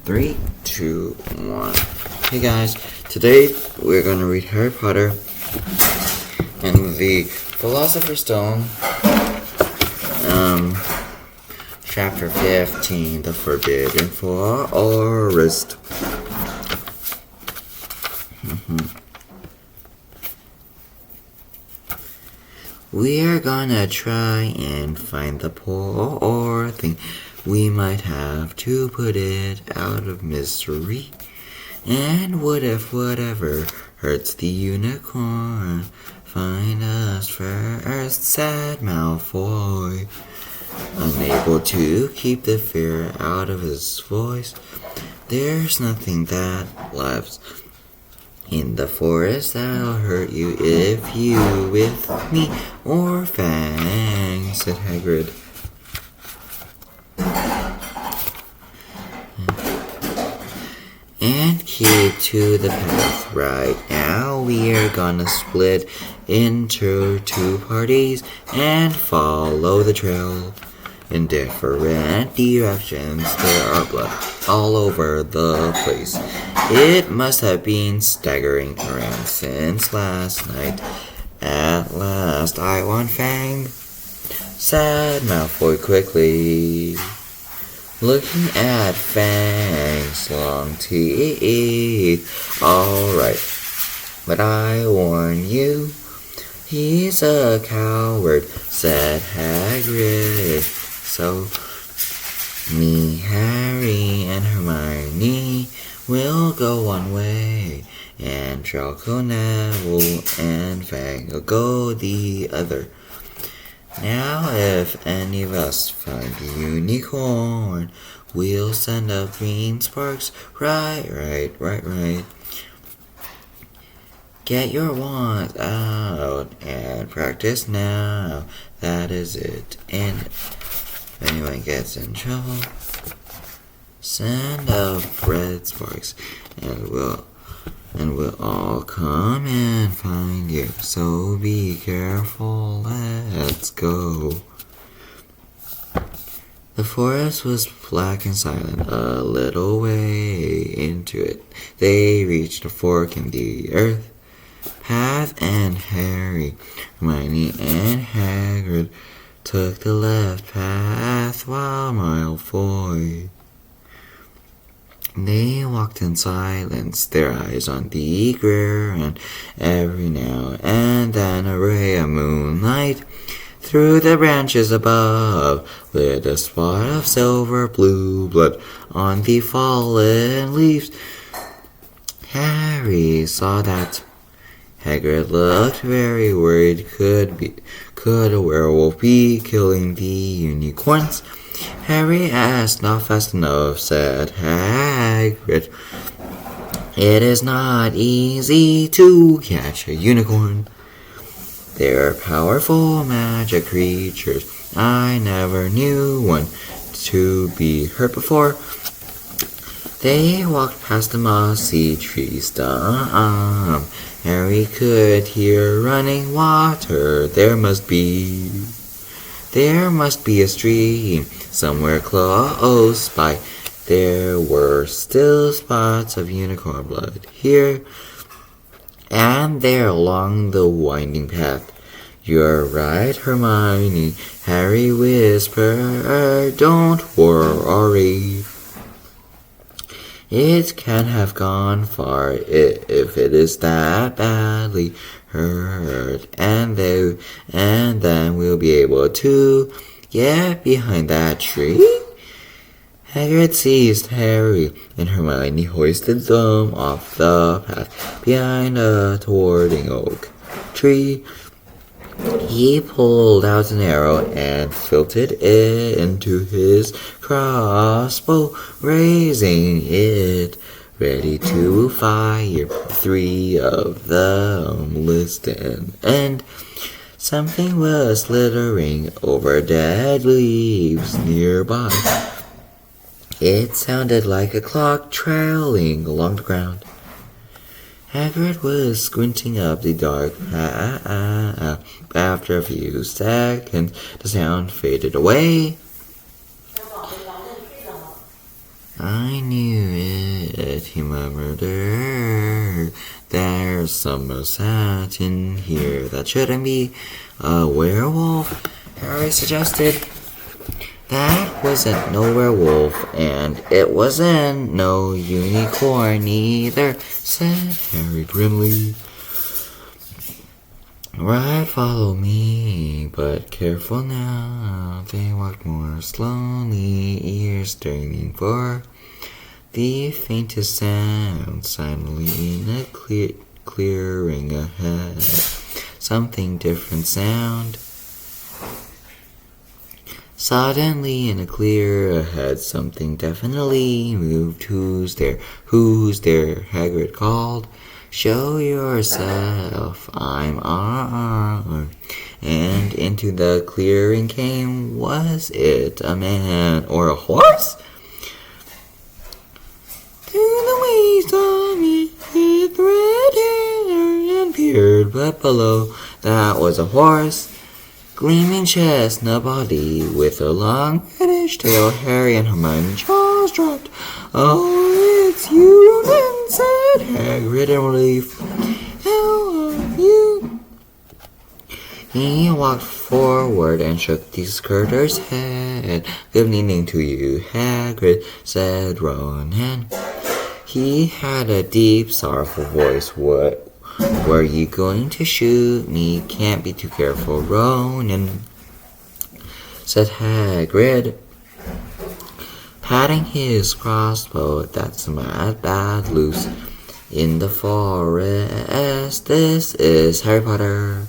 3, 2, 1. Hey guys, today we're going to read Harry Potter and the Philosopher's Stone, chapter 15, The Forbidden Forest. We're gonna try and find the poor thing. We might have to put it out of misery. And what if whatever hurts the unicorn? Find us first, said Malfoy, unable to keep the fear out of his voice. There's nothing that lives in the forest that'll hurt you if you with me or Fang, said Hagrid. And keep to the path. Right now we're gonna split into two parties and follow the trail in different directions. There are blood all over the place. It must have been staggering around since last night. At last I want Fang, said Malfoy quickly, looking at Fang's long teeth. All right, but I warn you, he's a coward, said Hagrid. So, me, Harry, and Hermione will go one way, and Draco, Neville, and Fang will go the other. Now, if any of us find the unicorn, we'll send up green sparks. Right. Get your wands out and practice now. That is it. And if anyone gets in trouble, send up red sparks, and we'll all come and find you. So be careful. Let's go. The forest was black and silent. A little way into it, they reached a fork in the earth path, and Harry, Hermione, and Hagrid took the left path, while Malfoy. They walked in silence, their eyes on the ground. Every now and then a ray of moonlight through the branches above lit a spot of silver blue blood on the fallen leaves. Harry saw that. Hagrid looked very worried. Could a werewolf be killing the unicorns? Harry asked. Not fast enough, said Hagrid. It is not easy to catch a unicorn. They're powerful magic creatures. I never knew one to be hurt before. They walked past a mossy tree stump. Harry could hear running water. There must be a stream somewhere close by. There were still spots of unicorn blood here and there along the winding path. You're right, Hermione, Harry whispered. Don't worry. It can have gone far if it is that badly hurt, and then we'll be able to get behind that tree. Hagrid seized Harry, and Hermione hoisted them off the path behind a towering oak tree. He pulled out an arrow and fitted it into his crossbow, raising it, ready to fire. Three of them listened, and something was slithering over dead leaves nearby. It sounded like a clock trailing along the ground. Hagrid was squinting up the dark path. After a few seconds, the sound faded away. I knew he murmured. There's some sat in here that shouldn't be. A werewolf, Harry suggested. That wasn't no werewolf, and it wasn't no unicorn either, said Harry grimly. Right, follow me, but careful now. They walked more slowly, ears straining for the faintest sound. Suddenly, in a clearing ahead, something different sound. Suddenly, in a clear ahead, something definitely moved. Who's there? Who's there? Hagrid called. Show yourself, I'm armed. And into the clearing came, was it a man or a horse? To the waist of me, with red hair and beard, but below that was a horse. Gleaming chestnut body with a long reddish tail. Harry and Hermione's jaws dropped. Oh, it's you then, said Hagrid in relief. How are you? He walked forward and shook the skirter's head. Good evening to you, Hagrid, said Ronan. He had a deep, sorrowful voice. What were you going to shoot me? Can't be too careful, Ronan, said Hagrid, patting his crossbow. That's mad bad loose in the forest. This is Harry Potter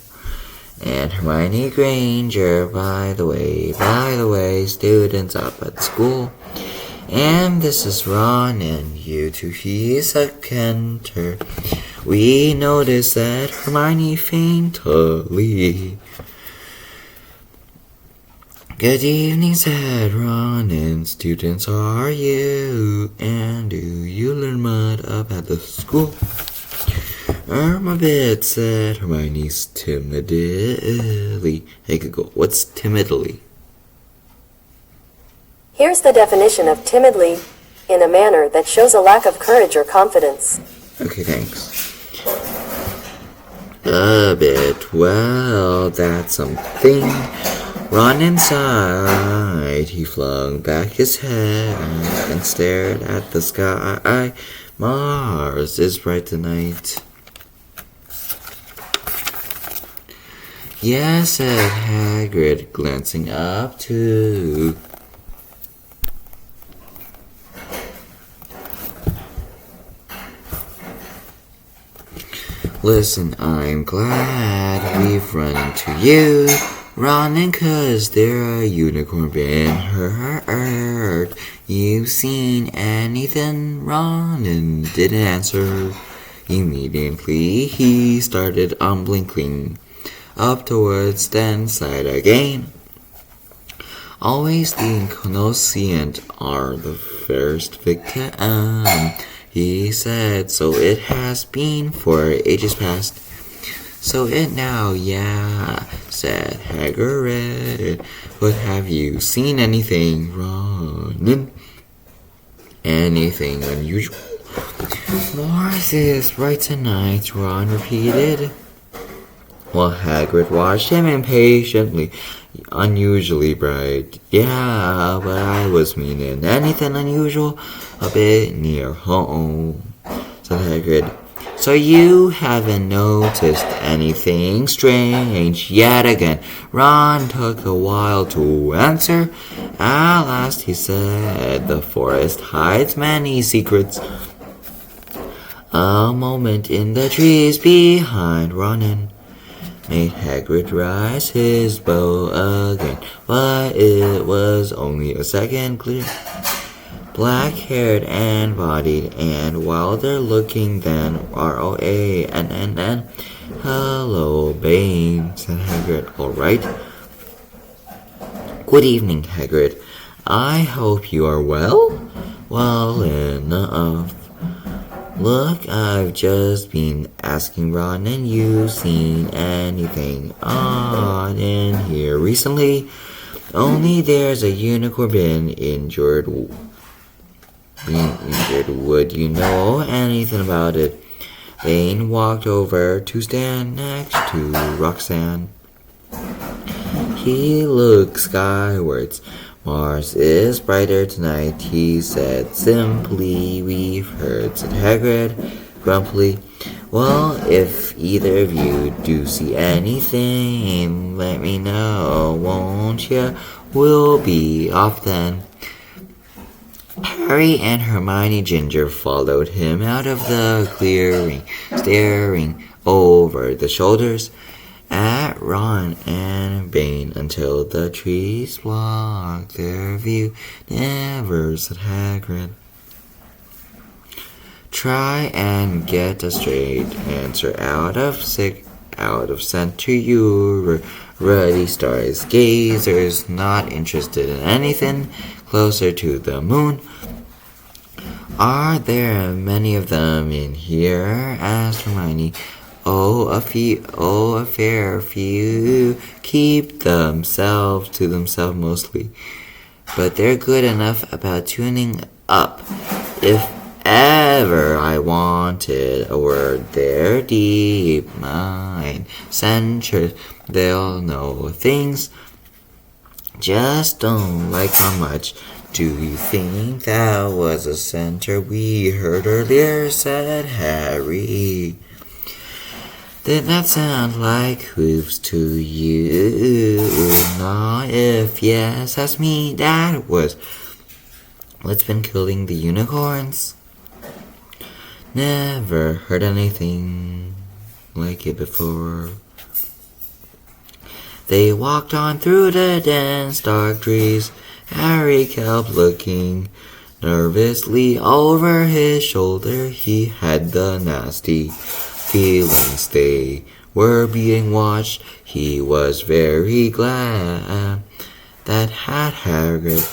and Hermione Granger. By the way, students up at school. And this is Ron, and you two, he's a canter. We noticed that Hermione faintly. Good evening, said Ron, and students, are you? And do you learn mud up at the school? A bit, said Hermione timidly. Hey Google, what's timidly? Here's the definition of timidly: in a manner that shows a lack of courage or confidence. Okay, thanks. A bit. Well, that's something. Ron inside. He flung back his head and stared at the sky. Mars is bright tonight. Yes, said Hagrid, glancing up too. Listen, I'm glad we've run into you, Ronan, 'cause there a unicorn been hurt. You seen anything? Ronan didn't answer. Immediately he started blinking up towards the side again. Always the inconscient are the first victim, he said. So it has been for ages past. So it now, yeah, said Hagrid. But have you seen anything, Ronan? Anything unusual? Mars is bright tonight, Ron repeated. While Hagrid watched him impatiently. Unusually bright. Yeah, but I was meaning anything unusual a bit near home, said Hagrid. So you haven't noticed anything strange yet again? Ron took a while to answer. At last he said, the forest hides many secrets. A moment in the trees behind Ronan made Hagrid raise his bow again, but it was only a second clear. Black-haired and bodied and wilder looking than R-O-A-N-N-N. Hello, babe, said Hagrid. All right. Good evening, Hagrid. I hope you are well? Well enough. Look, I've just been asking Ron, and you seen anything odd in here recently? Only there's a unicorn been injured. being injured. Would you know anything about it? Lane walked over to stand next to Roxanne. He looked skywards. Mars is brighter tonight, he said simply. We've heard, said Hagrid grumpily. Well, if either of you do see anything, let me know, won't ya? We'll be off then. Harry and Hermione Ginger followed him out of the clearing, staring over the shoulders at Ron and Bane until the trees blocked their view. Never, said Hagrid. Try and get a straight answer out of scent to your ruddy stars gazers, not interested in anything closer to the moon. Are there many of them in here? Asked Hermione. Oh, a fair few. Keep themselves to themselves mostly. But they're good enough about tuning up. If ever I wanted a word, they're deep mind centered. They'll know things. Just don't like how much. Do you think that was a center we heard earlier? Said Harry. Did that sound like hooves to you? Not if yes, ask me. That was what's been killing the unicorns. Never heard anything like it before. They walked on through the dense dark trees. Harry kept looking nervously over his shoulder. He had the nasty feelings they were being watched. He was very glad that had Hagrid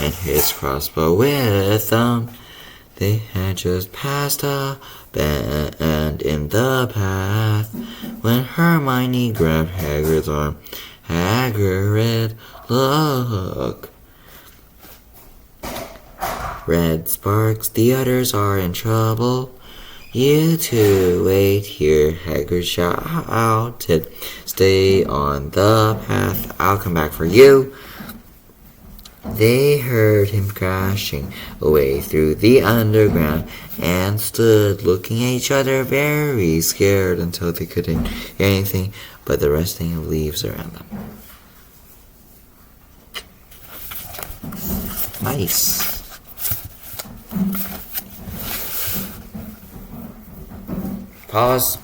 and his crossbow with them. They had just passed a bend in the path when Hermione grabbed Hagrid's arm. Hagrid, look. Red sparks, the others are in trouble. You two wait here, Hagrid shouted. Stay on the path, I'll come back for you. They heard him crashing away through the underground and stood looking at each other very scared until they couldn't hear anything but the rustling of leaves around them. Nice. Pause.